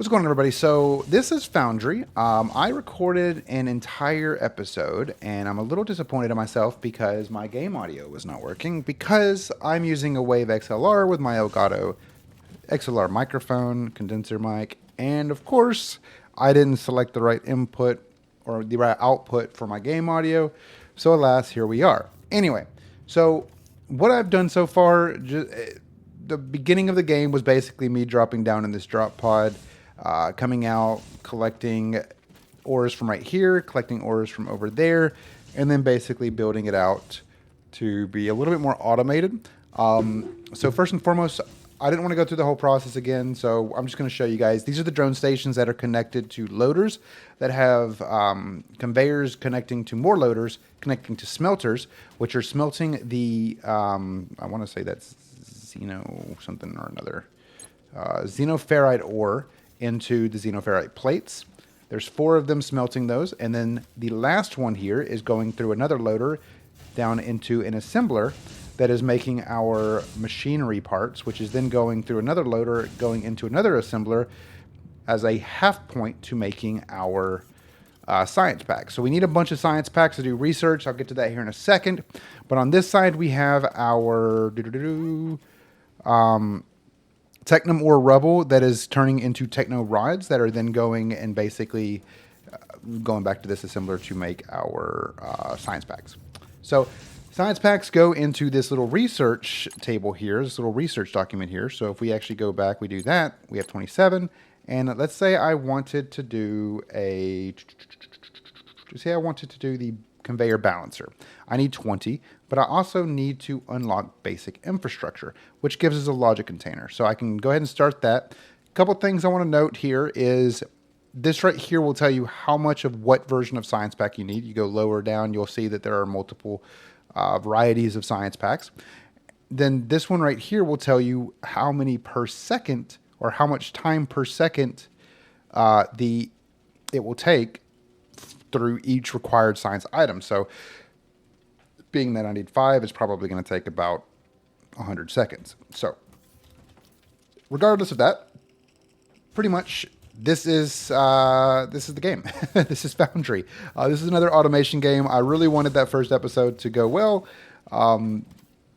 What's going on, everybody? So this is Foundry. I recorded an entire episode, and I'm a little disappointed in myself because my game audio was not working because I'm using a Wave XLR with my Elgato XLR microphone, condenser mic, and of course, I didn't select the right input or the right output for my game audio. So alas, here we are. Anyway, so what I've done so far, the beginning of the game was basically me dropping down in this drop pod, coming out, collecting ores from right here, collecting ores from over there, and then basically building it out to be a little bit more automated. So first and foremost, I didn't want to go through the whole process again, so I'm just going to show you guys. These are the drone stations that are connected to loaders that have conveyors connecting to more loaders, connecting to smelters, which are smelting the, I want to say that's Xeno something or another, xenoferrite ore into the xenoferrite plates. There's 4 of them smelting those, and then the last one here is going through another loader down into an assembler that is making our machinery parts, which is then going through another loader, going into another assembler as a half point to making our science packs. So we need a bunch of science packs to do research. I'll get to that here in a second. But on this side, we have our Technum ore rubble that is turning into techno rods that are then going and basically going back to this assembler to make our science packs. So science packs go into this little research table here, this little research document here. So if we actually go back, we do that, we have 27. And let's say I wanted to do the conveyor balancer. I need 20, but I also need to unlock basic infrastructure, which gives us a logic container. So I can go ahead and start that. A couple things I want to note here is this right here will tell you how much of what version of science pack you need. You go lower down, you'll see that there are multiple varieties of science packs. Then this one right here will tell you how many per second or how much time per second it will take through each required science item. So being that I need 5, it's probably going to take about 100 seconds. So regardless of that, pretty much this is the game. This is Foundry. This is another automation game. I really wanted that first episode to go well,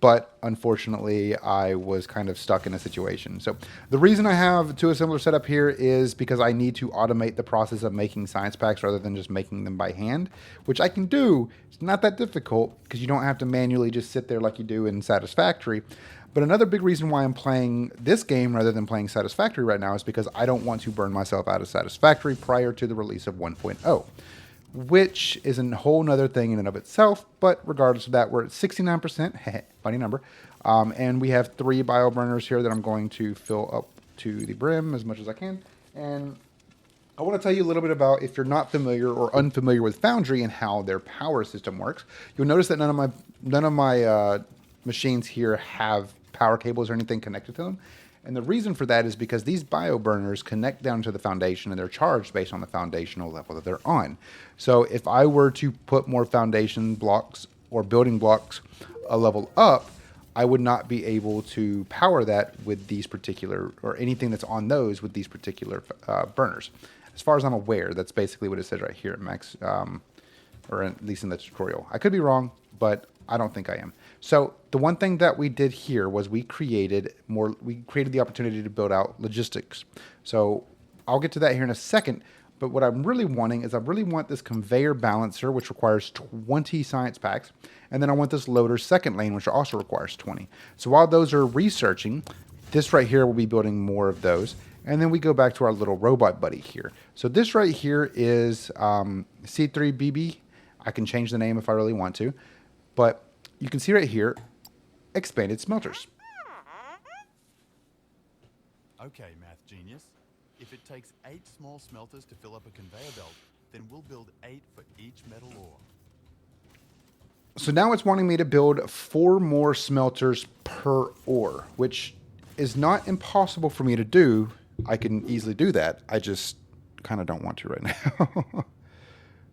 but unfortunately, I was kind of stuck in a situation. So the reason I have 2 assemblers set up here is because I need to automate the process of making science packs rather than just making them by hand, which I can do. It's not that difficult because you don't have to manually just sit there like you do in Satisfactory. But another big reason why I'm playing this game rather than playing Satisfactory right now is because I don't want to burn myself out of Satisfactory prior to the release of 1.0. Which is a whole nother thing in and of itself, but regardless of that, we're at 69%, funny number, and we have 3 bioburners here that I'm going to fill up to the brim as much as I can. And I want to tell you a little bit about, if you're not familiar or unfamiliar with Foundry and how their power system works, you'll notice that none of my machines here have power cables or anything connected to them. And the reason for that is because these bioburners connect down to the foundation and they're charged based on the foundational level that they're on. So if I were to put more foundation blocks or building blocks a level up, I would not be able to power that with these particular, or anything that's on those with these particular burners. As far as I'm aware, that's basically what it says right here at max, or at least in the tutorial. I could be wrong, but I don't think I am. So the one thing that we did here was we created the opportunity to build out logistics. So I'll get to that here in a second. But what I'm really wanting is I really want this conveyor balancer, which requires 20 science packs. And then I want this loader second lane, which also requires 20. So while those are researching, this right here will be building more of those. And then we go back to our little robot buddy here. So this right here is C3BB. I can change the name if I really want to. But you can see right here, expanded smelters. Okay, math genius. If it takes 8 small smelters to fill up a conveyor belt, then we'll build 8 for each metal ore. So now it's wanting me to build 4 more smelters per ore, which is not impossible for me to do. I can easily do that. I just kind of don't want to right now.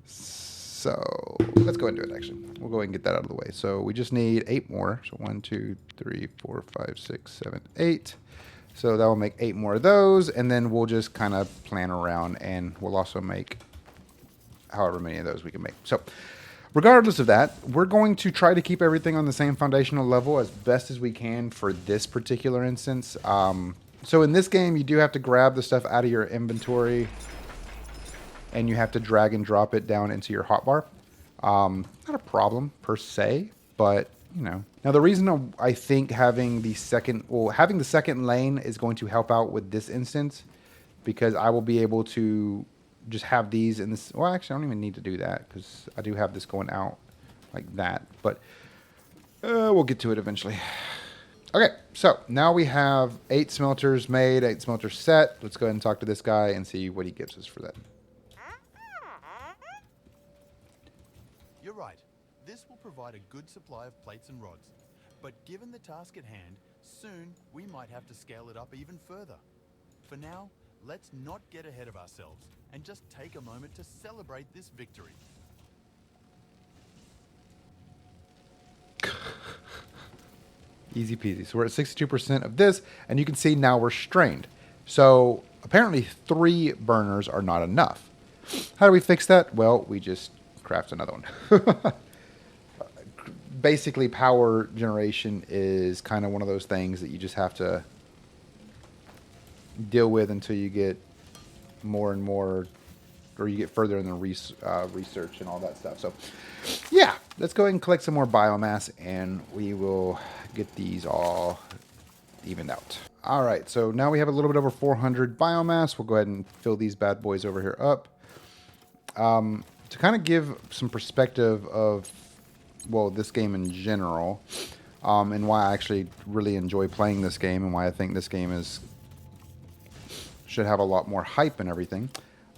So let's go ahead and do it, actually. We'll go ahead and get that out of the way. So we just need 8 more. So 1, 2, 3, 4, 5, 6, 7, 8. So that will make 8 more of those, and then we'll just kind of plan around, and we'll also make however many of those we can make. So regardless of that, we're going to try to keep everything on the same foundational level as best as we can for this particular instance. So in this game, you do have to grab the stuff out of your inventory, and you have to drag and drop it down into your hotbar. Not a problem per se, but you know. Now the reason I think having the second lane is going to help out with this instance, because I will be able to just have these in this. Well, actually, I don't even need to do that because I do have this going out like that. But we'll get to it eventually. Okay, so now we have 8 smelters made, 8 smelters set. Let's go ahead and talk to this guy and see what he gives us for that. You're right. This will provide a good supply of plates and rods. But given the task at hand, soon we might have to scale it up even further. For now, let's not get ahead of ourselves and just take a moment to celebrate this victory. Easy peasy. So we're at 62% of this, and you can see now we're strained. So apparently 3 burners are not enough. How do we fix that? Well, we just craft another one. Basically, power generation is kind of one of those things that you just have to deal with until you get more and more, or you get further in the research and all that stuff. So yeah, let's go ahead and collect some more biomass, and we will get these all evened out. All right, so now we have a little bit over 400 biomass. We'll go ahead and fill these bad boys over here up. To kind of give some perspective of, well, this game in general, and why I actually really enjoy playing this game, and why I think this game should have a lot more hype and everything.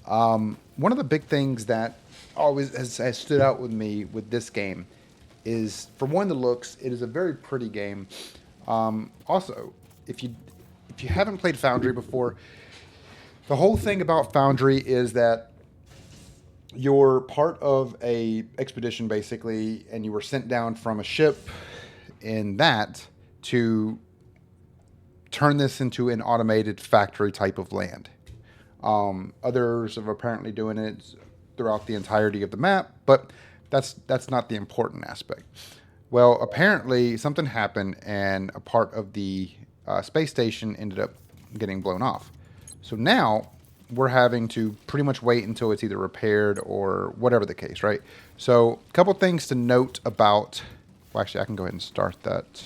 One of the big things that always has stood out with me with this game is, for one, the looks. It is a very pretty game. Also, if you haven't played Foundry before, the whole thing about Foundry is that you're part of a expedition, basically, and you were sent down from a ship in that to turn this into an automated factory type of land. Others are apparently doing it throughout the entirety of the map, but that's not the important aspect. Well, apparently something happened, and a part of the space station ended up getting blown off. So now we're having to pretty much wait until it's either repaired or whatever the case, right? So a couple things to note about, well, actually I can go ahead and start that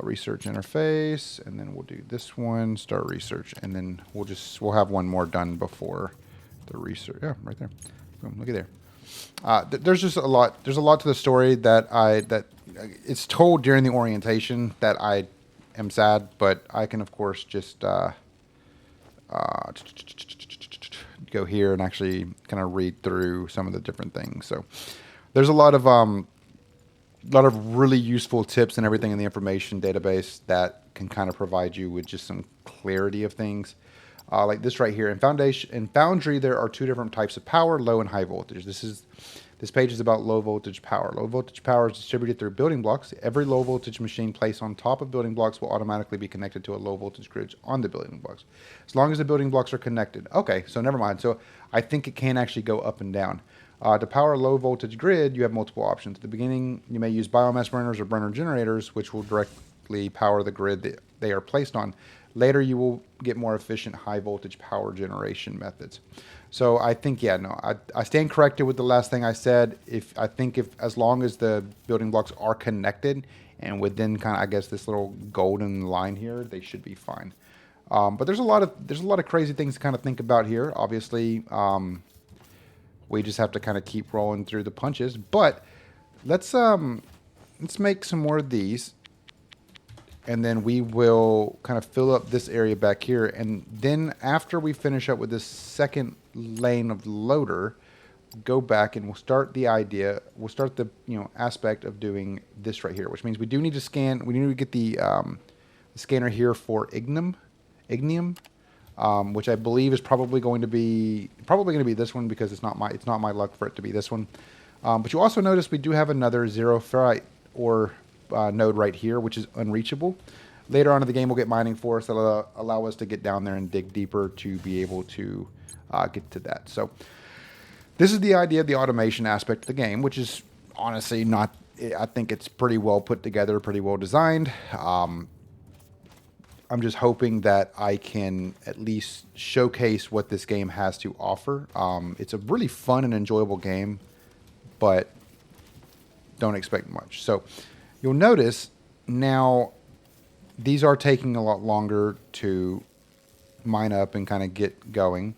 research interface, and then we'll do this one, start research, and then we'll have one more done before the research. Yeah, right there. Boom, look at there. There's just a lot. There's a lot to the story that it's told during the orientation that I am sad, but I can of course just go here and actually kind of read through some of the different things. So there's a lot of really useful tips and everything in the information database that can kind of provide you with just some clarity of things. Like this right here. In Foundry, there are 2 different types of power, low and high voltage. This page is about low voltage power. Low voltage power is distributed through building blocks. Every low voltage machine placed on top of building blocks will automatically be connected to a low voltage grid on the building blocks, as long as the building blocks are connected. Okay, so never mind. So I think it can actually go up and down. To power a low voltage grid, you have multiple options. At the beginning, you may use biomass burners or burner generators, which will directly power the grid that they are placed on. Later, you will get more efficient high voltage power generation methods. So I think, yeah, no, I stand corrected with the last thing I said. I think as long as the building blocks are connected and within kind of, I guess, this little golden line here, they should be fine. But there's a lot of crazy things to kind of think about here. Obviously, we just have to kind of keep rolling through the punches. But let's make some more of these, and then we will kind of fill up this area back here. And then after we finish up with this second lane of the loader, go back and we'll start the aspect of doing this right here, which means we do need to scan. We need to get the scanner here for ignium, which I believe is probably going to be this one, because it's not my luck for it to be this one. But you also notice we do have another zero ferrite ore node right here, which is unreachable. later on in the game we'll get mining for us that'll allow us to get down there and dig deeper to be able to get to that. So this is the idea of the automation aspect of the game, which is honestly not, I think it's pretty well put together, pretty well designed. I'm just hoping that I can at least showcase what this game has to offer. It's a really fun and enjoyable game, but don't expect much. So you'll notice now these are taking a lot longer to mine up and kind of get going,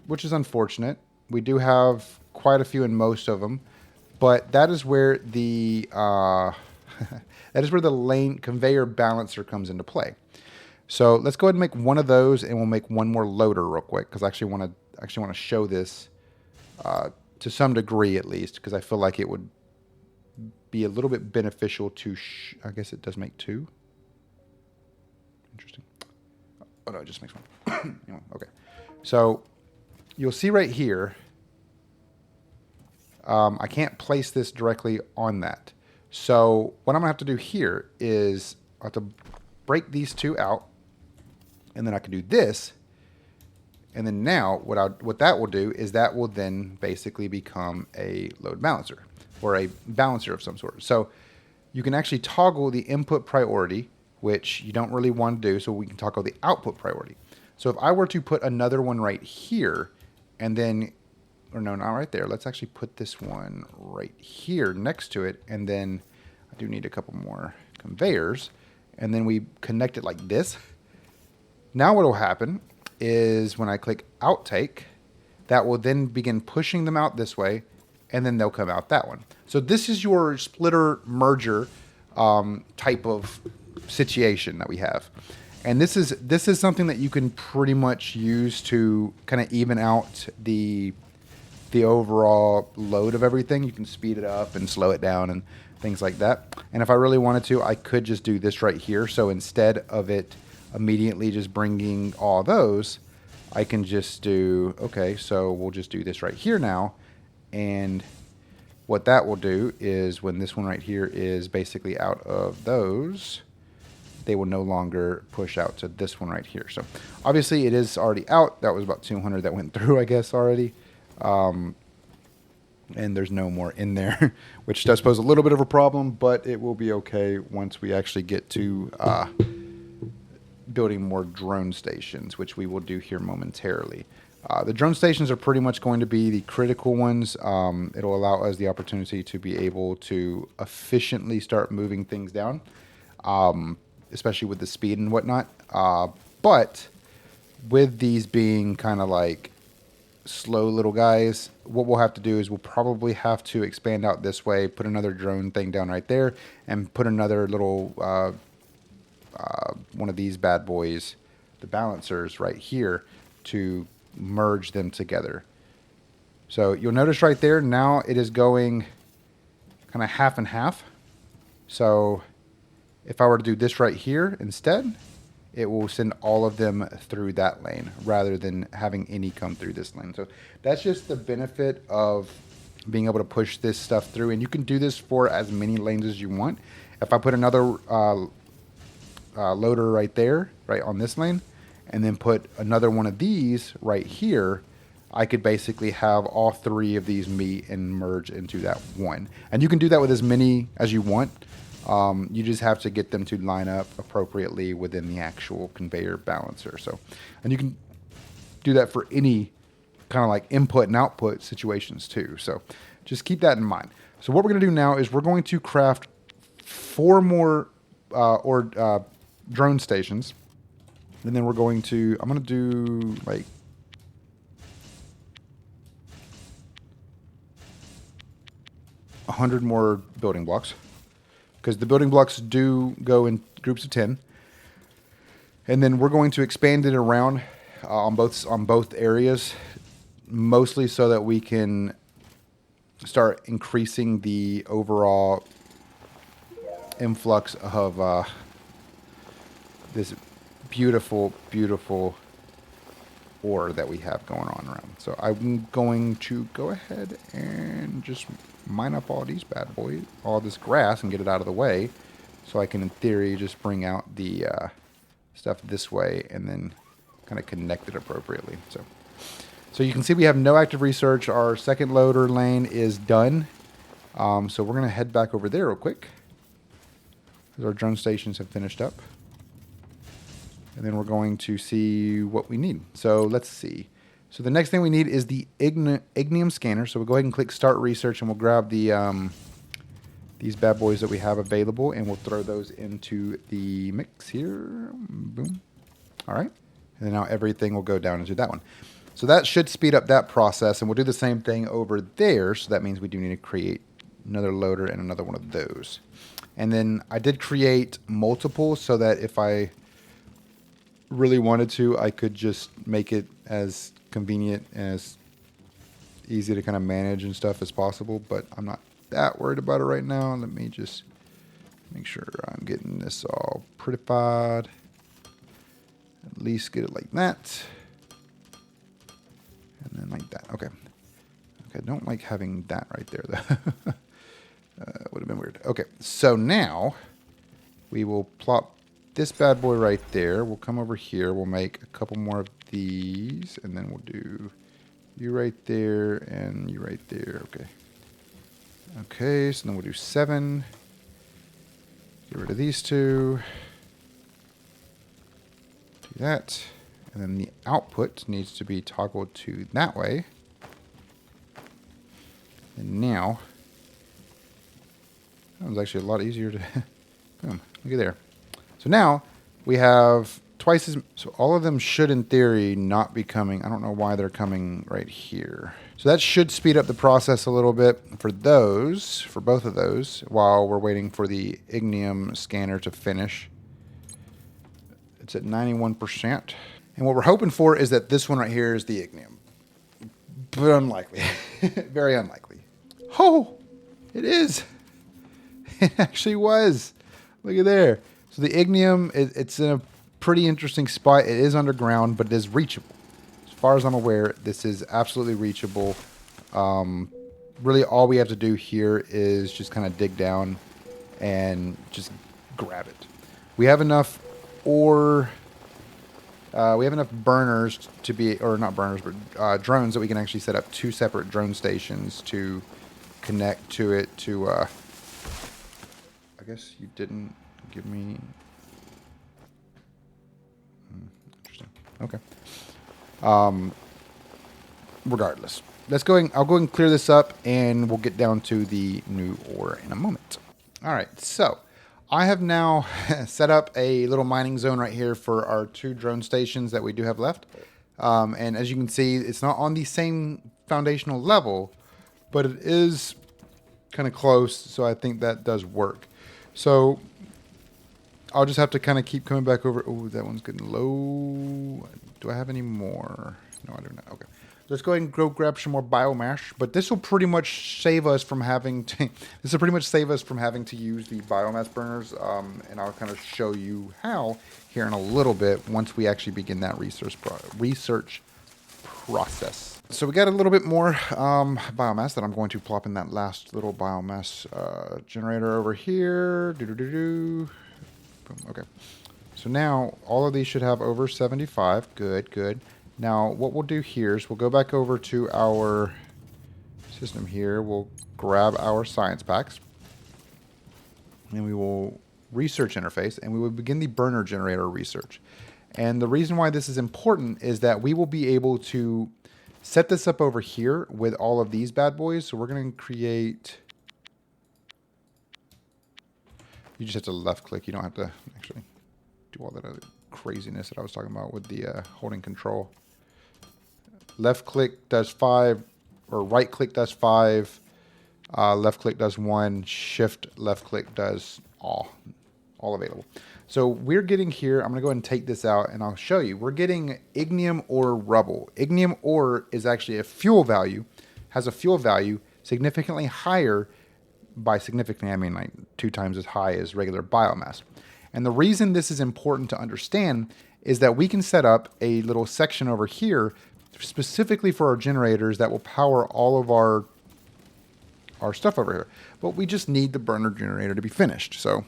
which is unfortunate. We do have quite a few in most of them, but that is where the that is where the lane conveyor balancer comes into play. So let's go ahead and make one of those, and we'll make one more loader real quick because I actually want to show this to some degree at least, because I feel like it would be a little bit beneficial to. I guess it does make two. Interesting. Oh no, it just makes one. Okay, so you'll see right here. I can't place this directly on that. So what I'm going to have to do here is I have to break these two out, and then I can do this. And then now what that will do is that will then basically become a load balancer or a balancer of some sort. So you can actually toggle the input priority, which you don't really want to do, so we can toggle the output priority. So if I were to put another one right here, and then, or no, not right there. Let's actually put this one right here next to it. And then I do need a couple more conveyors. And then we connect it like this. Now what will happen is when I click outtake, that will then begin pushing them out this way. And then they'll come out that one. So this is your splitter merger type of situation that we have. And this is something that you can pretty much use to kind of even out the overall load of everything. You can speed it up and slow it down and things like that. And if I really wanted to, I could just do this right here. So instead of it immediately just bringing all those, I can just do, okay, so we'll just do this right here now. And what that will do is when this one right here is basically out of those, they will no longer push out to this one right here. So obviously it is already out. That was about 200 that went through, I guess, already. And there's no more in there, which does pose a little bit of a problem, but it will be okay once we actually get to building more drone stations, which we will do here momentarily. The drone stations are pretty much going to be the critical ones. It'll allow us the opportunity to be able to efficiently start moving things down, especially with the speed and whatnot. But with these being kind of like slow little guys, what we'll have to do is we'll probably have to expand out this way, put another drone thing down right there, and put another little one of these bad boys, the balancers right here, to merge them together. So you'll notice right there, now it is going kind of half and half. So if I were to do this right here instead, it will send all of them through that lane rather than having any come through this lane. So that's just the benefit of being able to push this stuff through. And you can do this for as many lanes as you want. If I put another loader right there, right on this lane, and then put another one of these right here, I could basically have all three of these meet and merge into that one. And you can do that with as many as you want. You just have to get them to line up appropriately within the actual conveyor balancer. So, and you can do that for any kind of like input and output situations too. So just keep that in mind. So what we're going to do now is we're going to craft 4 more drone stations. And then we're going to, I'm going to do like 100 more building blocks, because the building blocks do go in groups of 10. And then we're going to expand it around on both areas, mostly so that we can start increasing the overall influx of this beautiful, beautiful ore that we have going on around. So I'm going to go ahead and just mine up all these bad boys, all this grass, and get it out of the way So I can, in theory, just bring out the stuff this way and then kind of connect it appropriately. So you can see we have no active research. Our second loader lane is done. So we're going to head back over there real quick, because our drone stations have finished up. And then we're going to see what we need. So let's see. So the next thing we need is the ignium scanner. So we'll go ahead and click Start Research, and we'll grab the these bad boys that we have available, and we'll throw those into the mix here. Boom. All right. And then now everything will go down into that one. So that should speed up that process, and we'll do the same thing over there. So that means we do need to create another loader and another one of those. And then I did create multiple so that if I really wanted to, I could just make it as convenient and as easy to kind of manage and stuff as possible, but I'm not that worried about it right now. Let me just make sure I'm getting this all prettified. At least get it like that. And then like that. Okay. Okay, I don't like having that right there, though. Would have been weird. Okay, so now we will plop this bad boy right there. We'll come over here. We'll make a couple more of these, and then we'll do you right there and you right there. Okay. Okay, so then we'll do 7. Get rid of these 2. Do that. And then the output needs to be toggled to that way. And now, that was actually a lot easier to, boom, look at there. So now we have twice as, so all of them should in theory not be coming. I don't know why they're coming right here. So that should speed up the process a little bit for those, for both of those, while we're waiting for the ignium scanner to finish. It's at 91%. And what we're hoping for is that this one right here is the ignium. But unlikely. Very unlikely. Oh, it is. It actually was. Look at there. So the ignium, it's in a pretty interesting spot. It is underground, but it is reachable. As far as I'm aware, this is absolutely reachable. Really all we have to do here is just kind of dig down and just grab it. We have enough ore. We have enough burners to be, or not burners, but drones that we can actually set up 2 separate drone stations to connect to it to, I guess you didn't give me, interesting, okay. Regardless, let's go ahead, I'll go and clear this up, and we'll get down to the new ore in a moment. All right, so I have now set up a little mining zone right here for our 2 drone stations that we do have left. And as you can see, it's not on the same foundational level, but it is kind of close, so I think that does work. So I'll just have to kind of keep coming back over. Oh, that one's getting low. Do I have any more? No, I do not. Okay. Let's go ahead and go grab some more biomass, but this will pretty much save us from having to, use the biomass burners, and I'll kind of show you how here in a little bit once we actually begin that research process. So we got a little bit more biomass that I'm going to plop in that last little biomass generator over here. Boom. Okay. So now all of these should have over 75. Good, good. Now, what we'll do here is we'll go back over to our system here. We'll grab our science packs, and we will research interface, and we will begin the burner generator research. And the reason why this is important is that we will be able to set this up over here with all of these bad boys. So we're going to create, you just have to left click. You don't have to actually do all that other craziness that I was talking about with the holding control. Left click does 5, or right click does 5, left click does 1, shift left click does all available. So we're getting here, I'm going to go ahead and take this out and I'll show you. We're getting ignium ore rubble. Ignium ore is actually a fuel value, has a fuel value significantly higher, by significantly I mean like 2 times as high as regular biomass. And the reason this is important to understand is that we can set up a little section over here specifically for our generators that will power all of our stuff over here. But we just need the burner generator to be finished. So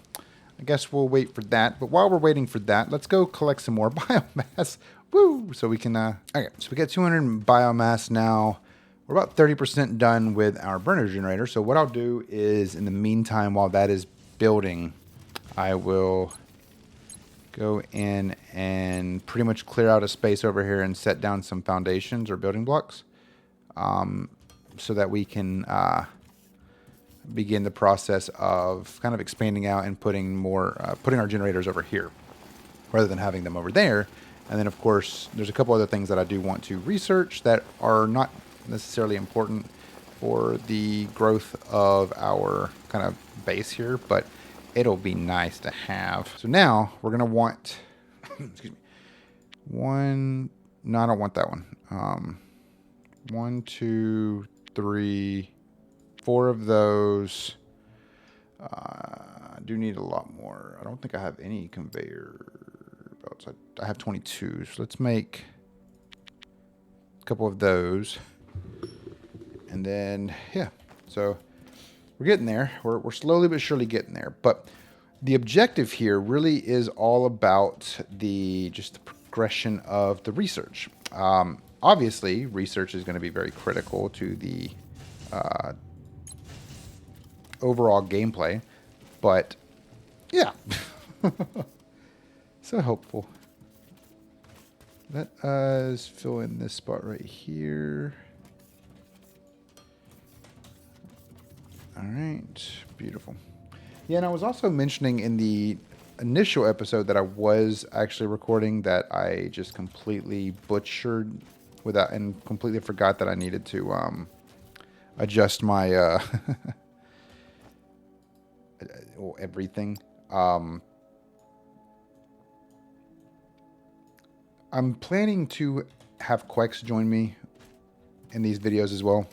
I guess we'll wait for that. But while we're waiting for that, let's go collect some more biomass. Woo! So we can, okay, so we got 200 biomass now. We're about 30% done with our burner generator. So what I'll do is, in the meantime, while that is building, I will go in and pretty much clear out a space over here and set down some foundations or building blocks, so that we can begin the process of kind of expanding out and putting more, putting our generators over here rather than having them over there. And then, of course, there's a couple other things that I do want to research that are not necessarily important for the growth of our kind of base here, but it'll be nice to have. So now we're going to want, excuse me, one, no, I don't want that one. 1, 2, 3, 4 of those. I do need a lot more. I don't think I have any conveyor belts. I have 22. So let's make a couple of those. And then, yeah, so we're getting there. We're slowly but surely getting there. But the objective here really is all about just the progression of the research. Obviously, research is going to be very critical to the overall gameplay. But, yeah. So helpful. Let us fill in this spot right here. All right, beautiful. Yeah, and I was also mentioning in the initial episode that I was actually recording that I just completely butchered without and completely forgot that I needed to adjust my everything. I'm planning to have Quex join me in these videos as well.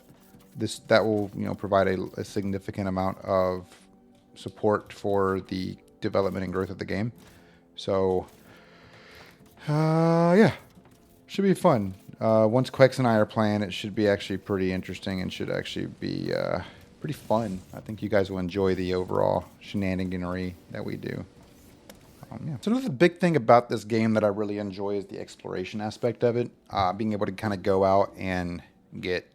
That will, provide a significant amount of support for the development and growth of the game. So, yeah, should be fun. Once Quex and I are playing, it should be actually pretty interesting and should actually be pretty fun. I think you guys will enjoy the overall shenaniganery that we do. Yeah. So another big thing about this game that I really enjoy is the exploration aspect of it. Being able to kind of go out and get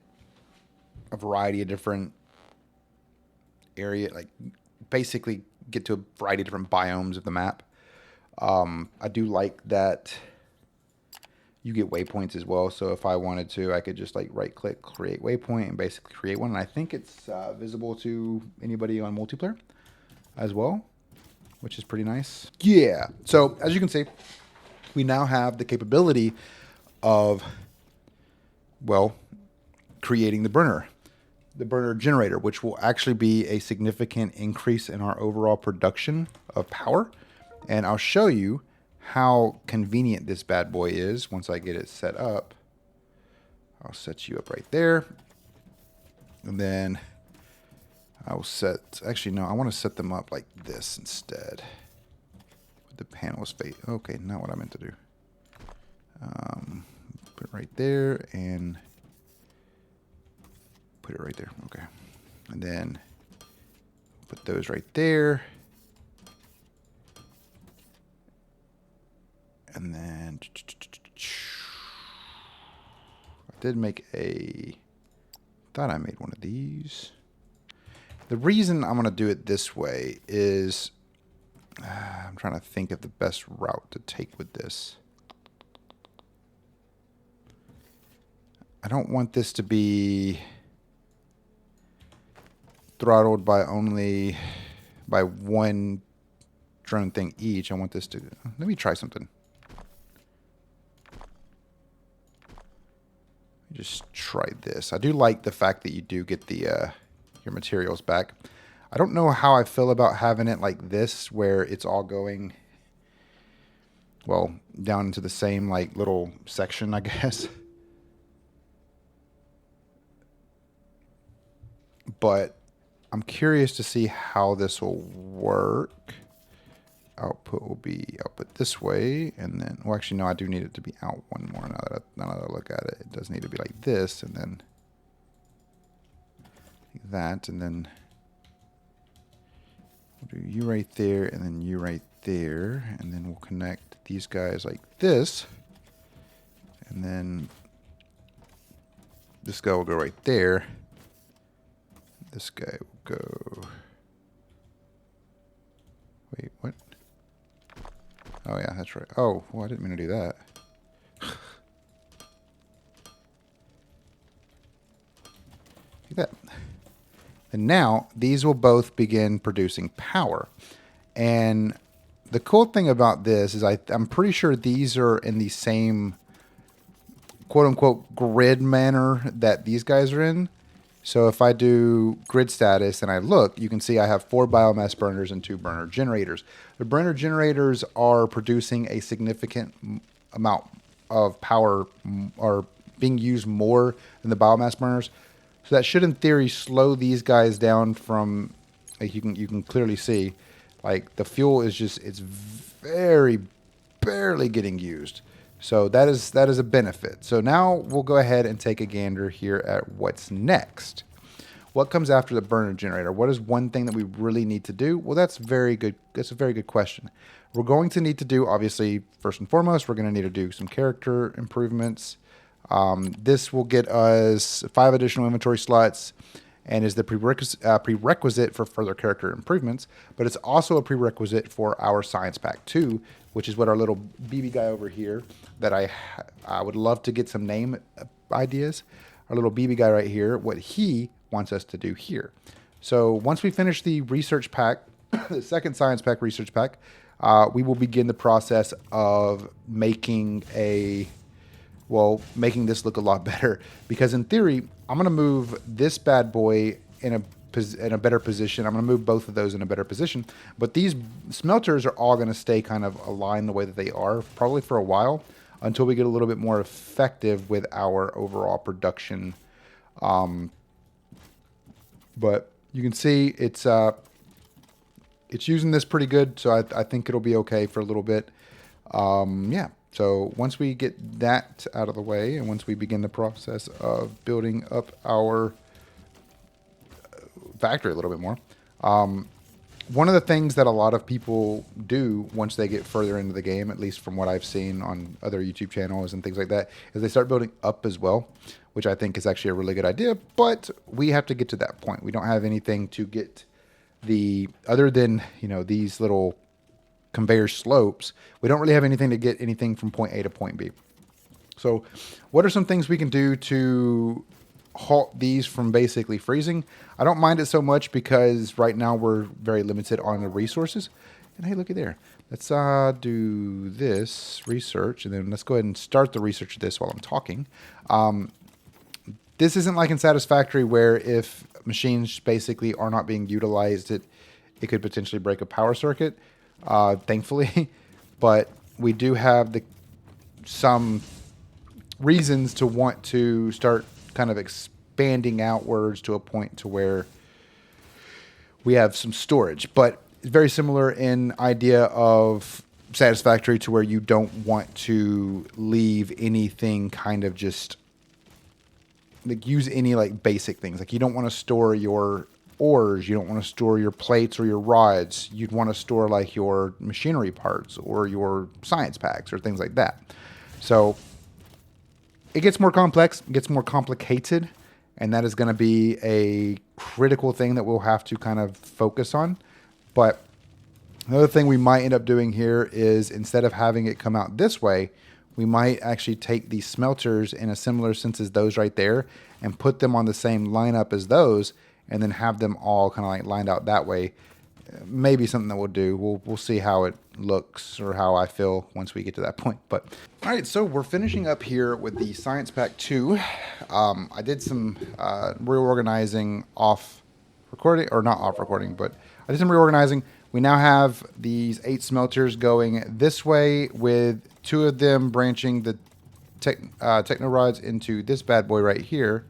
a variety of different like basically get to a variety of different biomes of the map. I do like that you get waypoints as well. So if I wanted to, I could just like right click, create waypoint, and basically create one. And I think it's visible to anybody on multiplayer as well, which is pretty nice. Yeah. So as you can see, we now have the capability of, well, creating the burner generator, which will actually be a significant increase in our overall production of power. And I'll show you how convenient this bad boy is once I get it set up. I'll set you up right there. And then I will actually, no, I want to set them up like this instead. With the panels face. Okay, not what I meant to do. Put it right there and put it right there. Okay. And then put those right there. And then I did make thought I made one of these. The reason I'm going to do it this way is I'm trying to think of the best route to take with this. I don't want this to be throttled by one drone thing each. I want this to, let me try something. Just try this. I do like the fact that you do get the your materials back. I don't know how I feel about having it like this, where it's all going, well, down into the same like little section, I guess. But I'm curious to see how this will work. Output will be output this way, and then, well, actually, no, I do need it to be out one more. Now that I look at it, it does need to be like this, and then like that, and then we'll do you right there, and then you right there, and then we'll connect these guys like this, and then this guy will go right there. This guy will go... Wait, what? Oh yeah, that's right. Oh, well, I didn't mean to do that. Look at that. And now these will both begin producing power. And the cool thing about this is I'm pretty sure these are in the same quote unquote grid manner that these guys are in. So if I do grid status and I look, you can see I have 4 biomass burners and 2 burner generators. The burner generators are producing a significant amount of power, or being used more than the biomass burners. So that should, in theory, slow these guys down from, like you can clearly see, like the fuel is just, it's very barely getting used. So that is a benefit. So now we'll go ahead and take a gander here at what's next. What comes after the burner generator? What is one thing that we really need to do? Well, that's very good. That's a very good question. We're going to need to do, obviously, first and foremost, we're going to need to do some character improvements. This will get us 5 additional inventory slots and is the prerequisite for further character improvements, but it's also a prerequisite for our science pack 2, which is what our little BB guy over here that I would love to get some name ideas. Our little BB guy right here, what he wants us to do here. So once we finish the research pack, the second science pack research pack, we will begin the process of making making this look a lot better, because in theory, I'm going to move this bad boy in a better position. I'm going to move both of those in a better position, but these smelters are all going to stay kind of aligned the way that they are, probably for a while, until we get a little bit more effective with our overall production. But you can see it's using this pretty good, so I think it'll be okay for a little bit. Yeah. So once we get that out of the way, and once we begin the process of building up our factory a little bit more, one of the things that a lot of people do once they get further into the game, at least from what I've seen on other YouTube channels and things like that, is they start building up as well, which I think is actually a really good idea, but we have to get to that point. We don't have anything to get other than, these little conveyor slopes. We don't really have anything to get anything from point A to point B. So what are some things we can do to halt these from basically freezing? I don't mind it so much because right now we're very limited on the resources. And hey, looky there. Let's do this research, and then let's go ahead and start the research of this while I'm talking. This isn't like in Satisfactory where if machines basically are not being utilized, it could potentially break a power circuit. Thankfully, but we do have some reasons to want to start kind of expanding outwards to a point to where we have some storage, but it's very similar in idea of Satisfactory to where you don't want to leave anything kind of just like use any like basic things. Like you don't want to store your ores, you don't want to store your plates or your rods. You'd want to store like your machinery parts or your science packs or things like that. So it gets more complex, it gets more complicated, and that is going to be a critical thing that we'll have to kind of focus on. But another thing we might end up doing here is instead of having it come out this way, we might actually take these smelters in a similar sense as those right there and put them on the same lineup as those, and then have them all kind of like lined out that way. Maybe something that we'll do. We'll see how it looks or how I feel once we get to that point. But all right, so we're finishing up here with the Science Pack 2. I did some reorganizing off recording, or not off recording, but I did some reorganizing. We now have these 8 smelters going this way, with 2 of them branching the techno rods into this bad boy right here.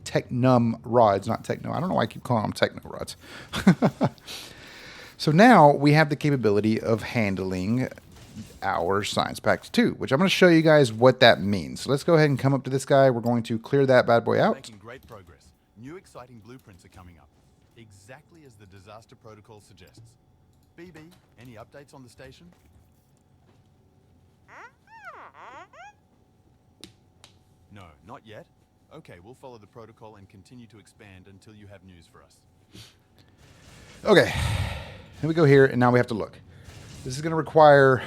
Technum rods, not techno. I don't know why I keep calling them techno rods. So now we have the capability of handling our Science Packs 2, which I'm going to show you guys what that means. So let's go ahead and come up to this guy. We're going to clear that bad boy out. Making great progress. New exciting blueprints are coming up. exactly as the disaster protocol suggests. BB, any updates on the station? No, not yet. Okay, we'll follow the protocol and continue to expand until you have news for us. Okay, here we go here, and now we have to look. This is going to require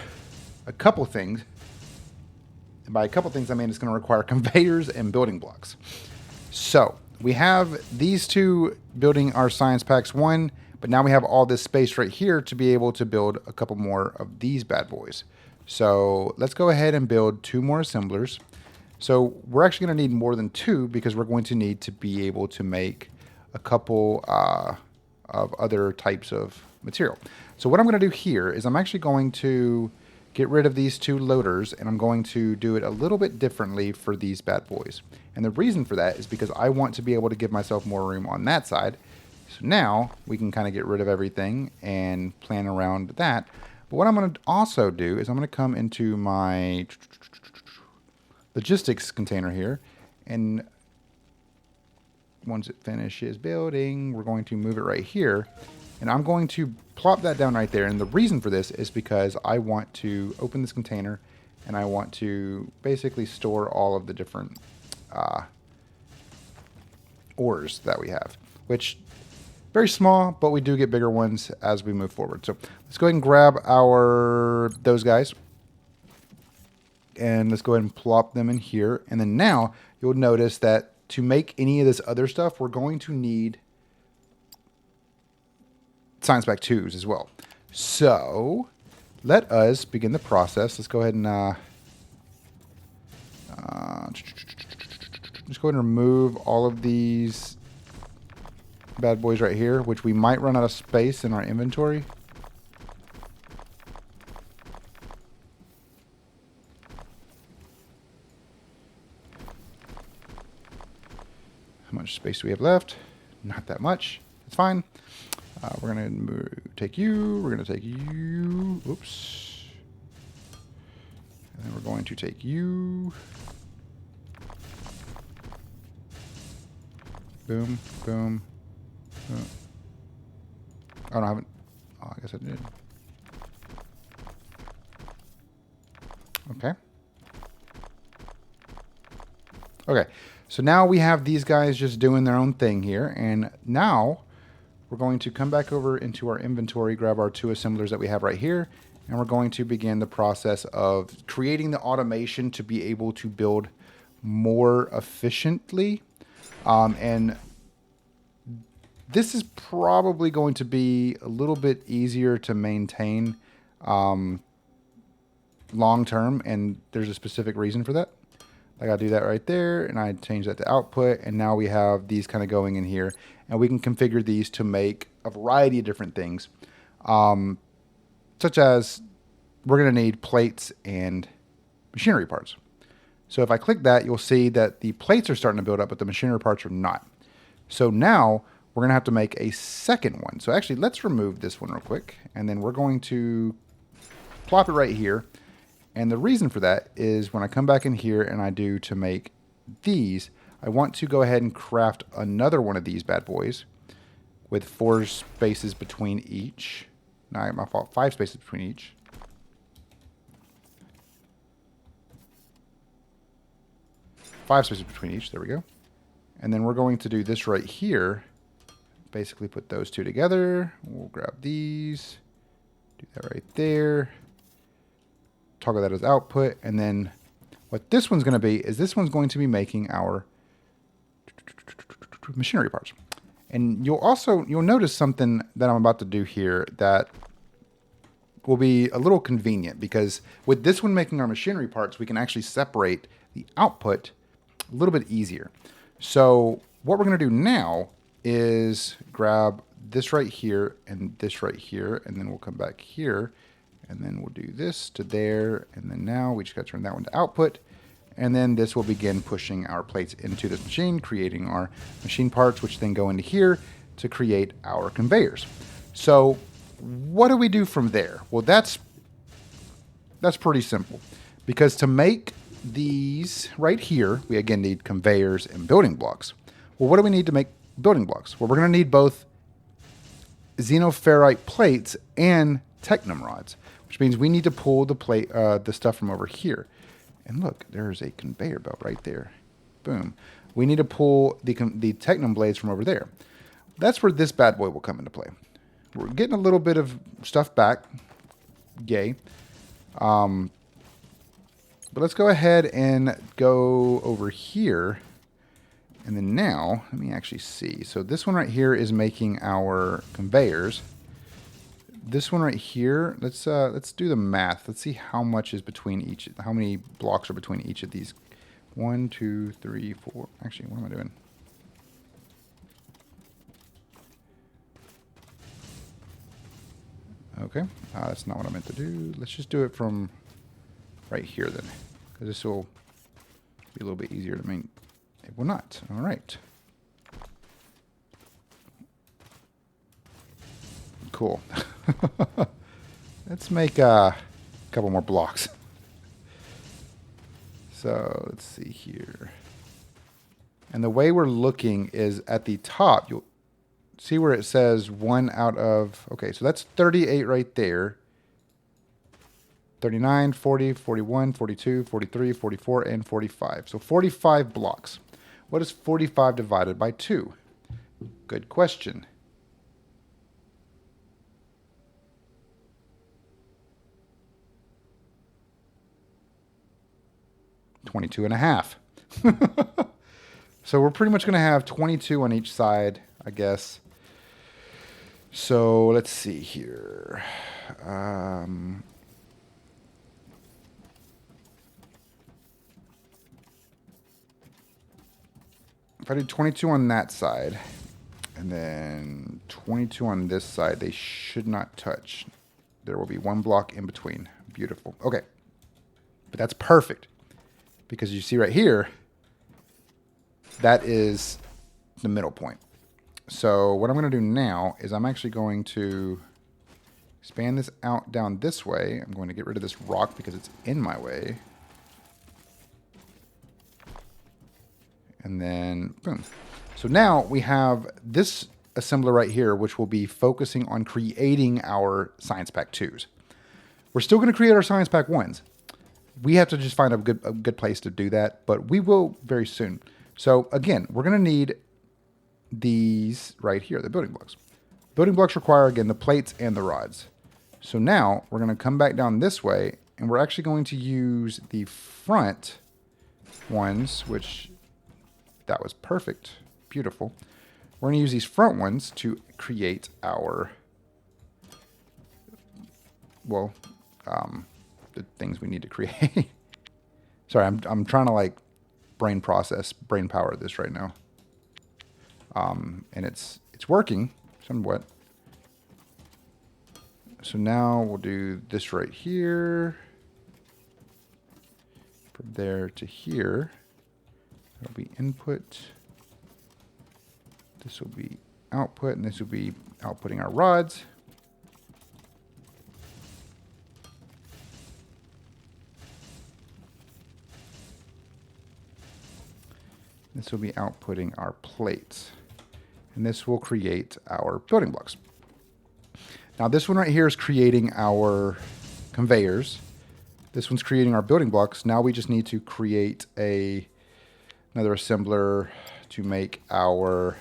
a couple things. And by a couple things, I mean it's going to require conveyors and building blocks. So we have these two building our science packs 1, but now we have all this space right here to be able to build a couple more of these bad boys. So let's go ahead and build 2 more assemblers. So we're actually going to need more than 2 because we're going to need to be able to make a couple of other types of material. So what I'm going to do here is I'm actually going to get rid of these 2 loaders, and I'm going to do it a little bit differently for these bad boys. And the reason for that is because I want to be able to give myself more room on that side. So now we can kind of get rid of everything and plan around that. But what I'm going to also do is I'm going to come into my logistics container here, and once it finishes building, we're going to move it right here, and I'm going to plop that down right there. And the reason for this is because I want to open this container, and I want to basically store all of the different ores that we have, which very small, but we do get bigger ones as we move forward. So let's go ahead and grab those guys, and let's go ahead and plop them in here. And then now you'll notice that to make any of this other stuff, we're going to need science pack 2s as well. So let us begin the process. Let's go ahead and just go ahead and remove all of these bad boys right here, which we might run out of space in our inventory. How much space do we have left? Not that much. It's fine. We're going to take you. We're going to take you. Oops. And then we're going to take you. Boom, boom. Oh, no, I haven't. Oh, I guess I did. Okay. Okay. So now we have these guys just doing their own thing here. And now we're going to come back over into our inventory, grab our 2 assemblers that we have right here, and we're going to begin the process of creating the automation to be able to build more efficiently. And this is probably going to be a little bit easier to maintain long term, and there's a specific reason for that. I got to do that right there, and I change that to output, and now we have these kind of going in here, and we can configure these to make a variety of different things, such as we're going to need plates and machinery parts. So if I click that, you'll see that the plates are starting to build up, but the machinery parts are not. So now we're going to have to make a second one. So actually, let's remove this one real quick, and then we're going to plop it right here. And the reason for that is when I come back in here and I do to make these, I want to go ahead and craft another one of these bad boys with 4 spaces between each. No, my fault, 5 spaces between each. Five spaces between each, there we go. And then we're going to do this right here. Basically put those 2 together. We'll grab these, do that right there. Toggle that as output, and then what this one's going to be is this one's going to be making our machinery parts. And you'll notice something that I'm about to do here that will be a little convenient, because with this one making our machinery parts, we can actually separate the output a little bit easier. So what we're going to do now is grab this right here and this right here, and then we'll come back here. And then we'll do this to there. And then now we just got to turn that one to output. And then this will begin pushing our plates into this machine, creating our machine parts, which then go into here to create our conveyors. So what do we do from there? Well, that's pretty simple, because to make these right here, we again need conveyors and building blocks. Well, what do we need to make building blocks? Well, we're going to need both xenoferrite plates and technum rods, which means we need to pull the stuff from over here. And look, there's a conveyor belt right there. Boom. We need to pull the technum blades from over there. That's where this bad boy will come into play. We're getting a little bit of stuff back. Yay. But let's go ahead and go over here. And then now, let me actually see. So this one right here is making our conveyors. This one right here, let's do the math. Let's see how much is between each, how many blocks are between each of these. 1, 2, 3, 4. Actually, what am I doing? Okay, that's not what I meant to do. Let's just do it from right here then, because this will be a little bit easier to make. It will not. All right. Cool. Let's make a couple more blocks. So let's see here. And the way we're looking is at the top, you'll see where it says 1 out of, okay, so that's 38 right there. 39, 40, 41, 42, 43, 44, and 45. So 45 blocks. What is 45 divided by 2? Good question. $22.5. So we're pretty much going to have 22 on each side, I guess. So let's see here. If I do 22 on that side, and then 22 on this side, they should not touch. There will be 1 block in between. Beautiful. Okay. But that's perfect. Because you see right here, that is the middle point. So what I'm going to do now is I'm actually going to expand this out down this way. I'm going to get rid of this rock because it's in my way. And then, boom. So now we have this assembler right here, which will be focusing on creating our Science Pack 2s. We're still going to create our Science Pack 1s. We have to just find a good place to do that, but we will very soon. So again, we're going to need these right here, the building blocks. Building blocks require, again, the plates and the rods. So now we're going to come back down this way, and we're actually going to use the front ones, which that was perfect. Beautiful. We're going to use these front ones to create our, well, the things we need to create. Sorry, I'm trying to like brain power this right now. And it's working somewhat. So now we'll do this right here. From there to here. That'll be input. This will be output, and this will be outputting our rods. This will be outputting our plates. And this will create our building blocks. Now this one right here is creating our conveyors. This one's creating our building blocks. Now we just need to create another assembler to make our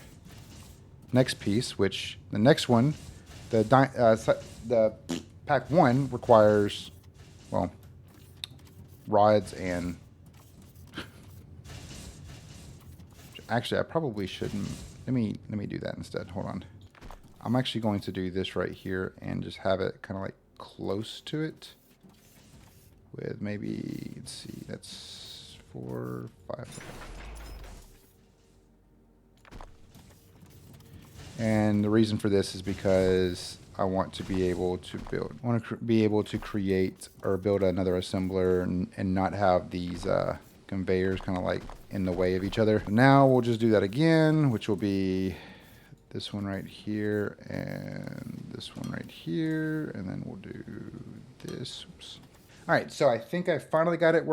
next piece, which the next one, the pack 1 requires, well, rods and actually, I probably shouldn't. Let me do that instead. Hold on. I'm actually going to do this right here and just have it kind of like close to it with maybe, let's see, that's 4, 5. And the reason for this is because I want to be able to build, be able to create or build another assembler and not have these conveyors kind of like in the way of each other. Now we'll just do that again, which will be this one right here and this one right here, and then we'll do this. Oops. All right, so I think I finally got it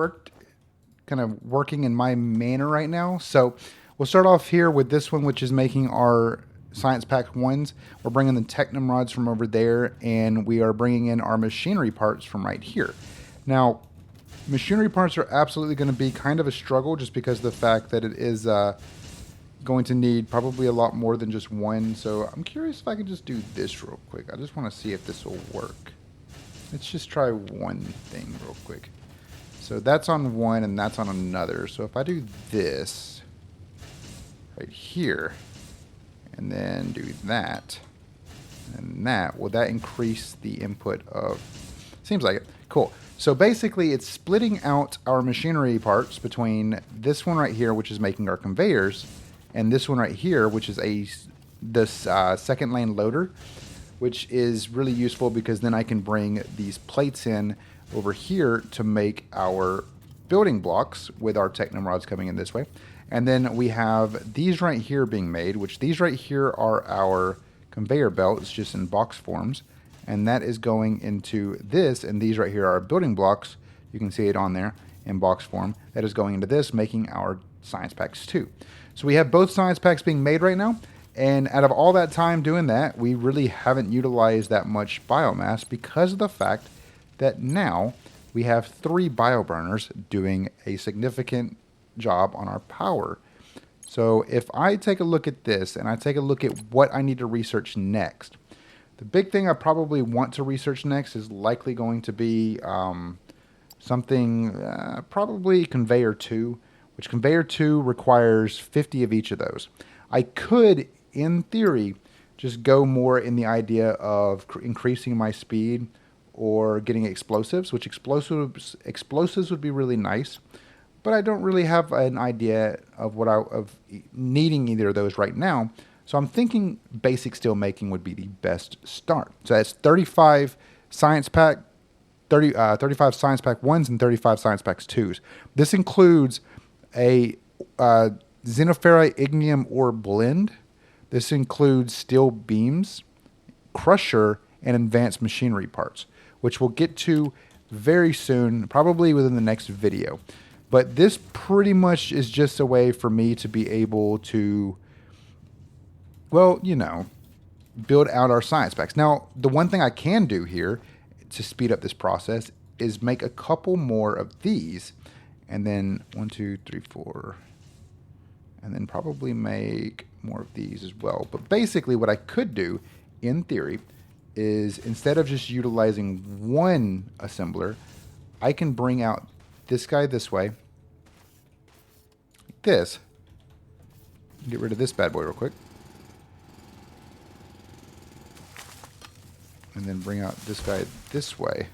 kind of working in my manner right now. So we'll start off here with this one, which is making our Science Pack 1s. We're bringing the Technum rods from over there, and we are bringing in our machinery parts from right here. Now, machinery parts are absolutely going to be kind of a struggle just because of the fact that it is going to need probably a lot more than just one. So I'm curious if I can just do this real quick. I just want to see if this will work. Let's just try one thing real quick. So that's on one and that's on another. So if I do this right here and then do that and that, will that increase the input of... Seems like it. Cool. So basically it's splitting out our machinery parts between this one right here, which is making our conveyors, and this one right here, which is this second lane loader, which is really useful because then I can bring these plates in over here to make our building blocks with our Technum rods coming in this way. And then we have these right here being made, which these right here are our conveyor belts just in box forms. And that is going into this, and these right here are our building blocks. You can see it on there in box form. That is going into this, making our Science Packs 2. So we have both Science Packs being made right now. And out of all that time doing that, we really haven't utilized that much biomass because of the fact that now we have 3 bioburners doing a significant job on our power. So if I take a look at this and I take a look at what I need to research next, the big thing I probably want to research next is likely going to be something, probably Conveyor 2, which Conveyor 2 requires 50 of each of those. I could, in theory, just go more in the idea of increasing my speed or getting explosives, which explosives would be really nice, but I don't really have an idea of needing either of those right now. So I'm thinking basic steel making would be the best start. So that's 35 Science Pack, 35 Science Pack 1s and 35 Science Packs 2s. This includes a xenoferrite ignium ore blend. This includes steel beams, crusher, and advanced machinery parts, which we'll get to very soon, probably within the next video. But this pretty much is just a way for me to be able to, well, you know, build out our science packs. Now, the one thing I can do here to speed up this process is make a couple more of these, and then 1, 2, 3, 4, and then probably make more of these as well. But basically what I could do, in theory, is instead of just utilizing one assembler, I can bring out this guy this way, like this. Get rid of this bad boy real quick. And then bring out this guy this way.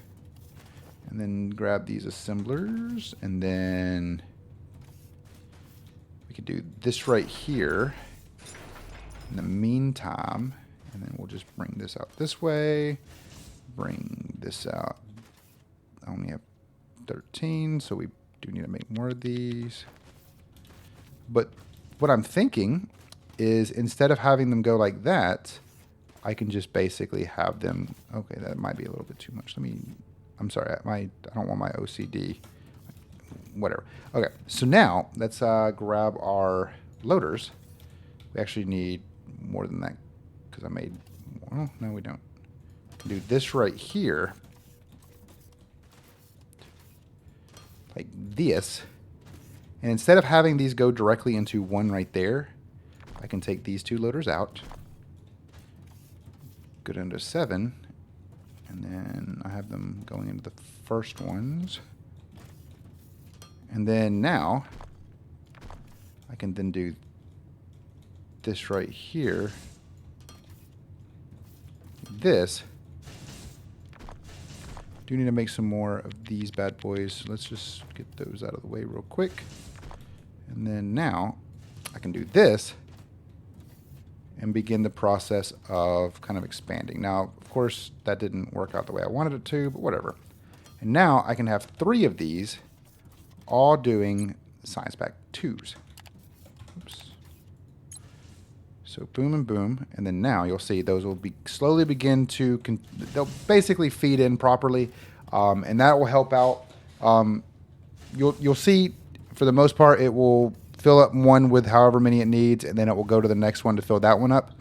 And then grab these assemblers, and then we could do this right here in the meantime. And then we'll just bring this out this way, bring this out. I only have 13, so we do need to make more of these. But what I'm thinking is instead of having them go like that, I can just basically have them, okay, that might be a little bit too much. I'm sorry, I don't want my OCD, whatever. Okay, so now let's grab our loaders. We actually need more than that, because I made, well, no we don't. Do this right here, like this, and instead of having these go directly into one right there, I can take these 2 loaders out, go down to 7, and then I have them going into the first ones, and then now I can then do this right here, this. Do need to make some more of these bad boys. Let's just get those out of the way real quick. And then now I can do this and begin the process of kind of expanding. Now, of course, that didn't work out the way I wanted it to, but whatever. And now I can have 3 of these all doing Science Pack 2s. Oops. So boom and boom, and then now you'll see those will be slowly begin to, they'll basically feed in properly, and that will help out. You'll see, for the most part, it will fill up one with however many it needs, and then it will go to the next one to fill that one up.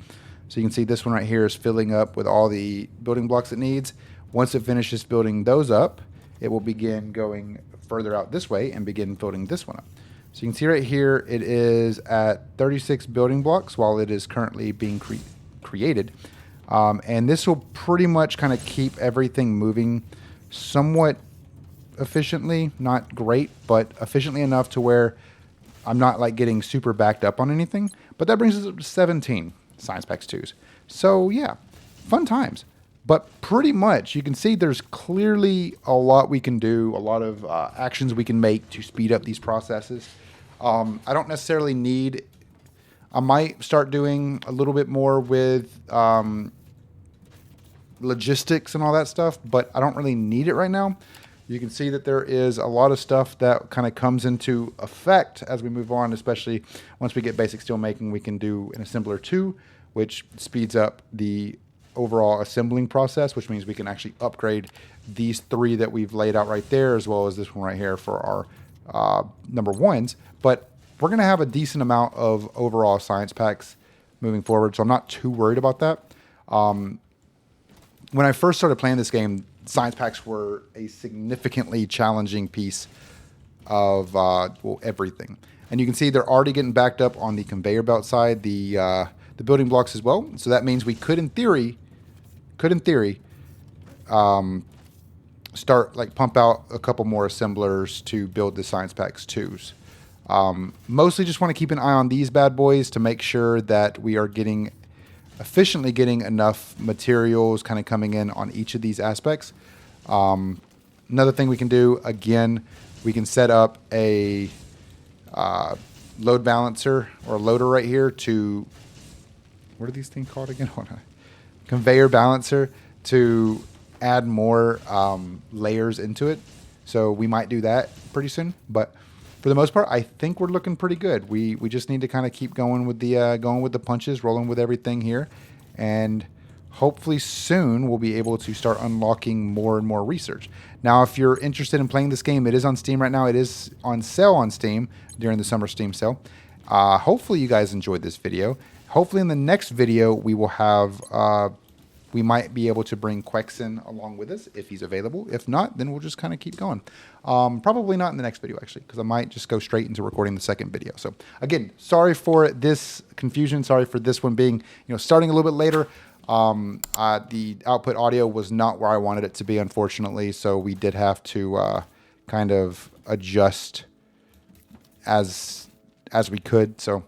So you can see this one right here is filling up with all the building blocks it needs. Once it finishes building those up, it will begin going further out this way and begin building this one up. So you can see right here, it is at 36 building blocks while it is currently being created. And this will pretty much kind of keep everything moving somewhat efficiently, not great, but efficiently enough to where I'm not like getting super backed up on anything. But that brings us up to 17 Science Packs 2s. So yeah, fun times. But pretty much you can see there's clearly a lot we can do, a lot of actions we can make to speed up these processes. I don't necessarily need, I might start doing a little bit more with logistics and all that stuff, but I don't really need it right now. You can see that there is a lot of stuff that kind of comes into effect as we move on, especially once we get basic steel making, we can do an assembler 2, which speeds up the overall assembling process, which means we can actually upgrade these 3 that we've laid out right there, as well as this one right here for our number 1s. But we're going to have a decent amount of overall science packs moving forward, so I'm not too worried about that. When I first started playing this game, science packs were a significantly challenging piece of everything. And you can see they're already getting backed up on the conveyor belt side, the building blocks as well. So that means we could, in theory, start like pump out a couple more assemblers to build the science packs 2s. Mostly just want to keep an eye on these bad boys to make sure that we are efficiently getting enough materials kind of coming in on each of these aspects. Another thing we can do, again, we can set up a load balancer or a loader right here to, what are these things called again? Hold on. Conveyor balancer to add more layers into it. So we might do that pretty soon, but for the most part, I think we're looking pretty good. We just need to kind of keep going with the punches, rolling with everything here, and hopefully soon we'll be able to start unlocking more and more research. Now, if you're interested in playing this game, it is on Steam right now. It is on sale on Steam during the summer Steam sale. Hopefully you guys enjoyed this video. Hopefully in the next video we will have we might be able to bring Quexen along with us if he's available. If not, then we'll just kind of keep going. Probably not in the next video, actually, because I might just go straight into recording the second video. So again, sorry for this confusion. Sorry for this one being, starting a little bit later. The output audio was not where I wanted it to be, unfortunately. So we did have to kind of adjust as we could. So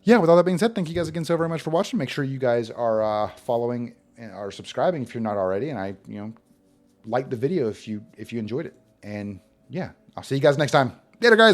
yeah, with all that being said, thank you guys again so very much for watching. Make sure you guys are following or subscribing if you're not already, and I like the video if you enjoyed it. And yeah, I'll see you guys next time. Later, guys.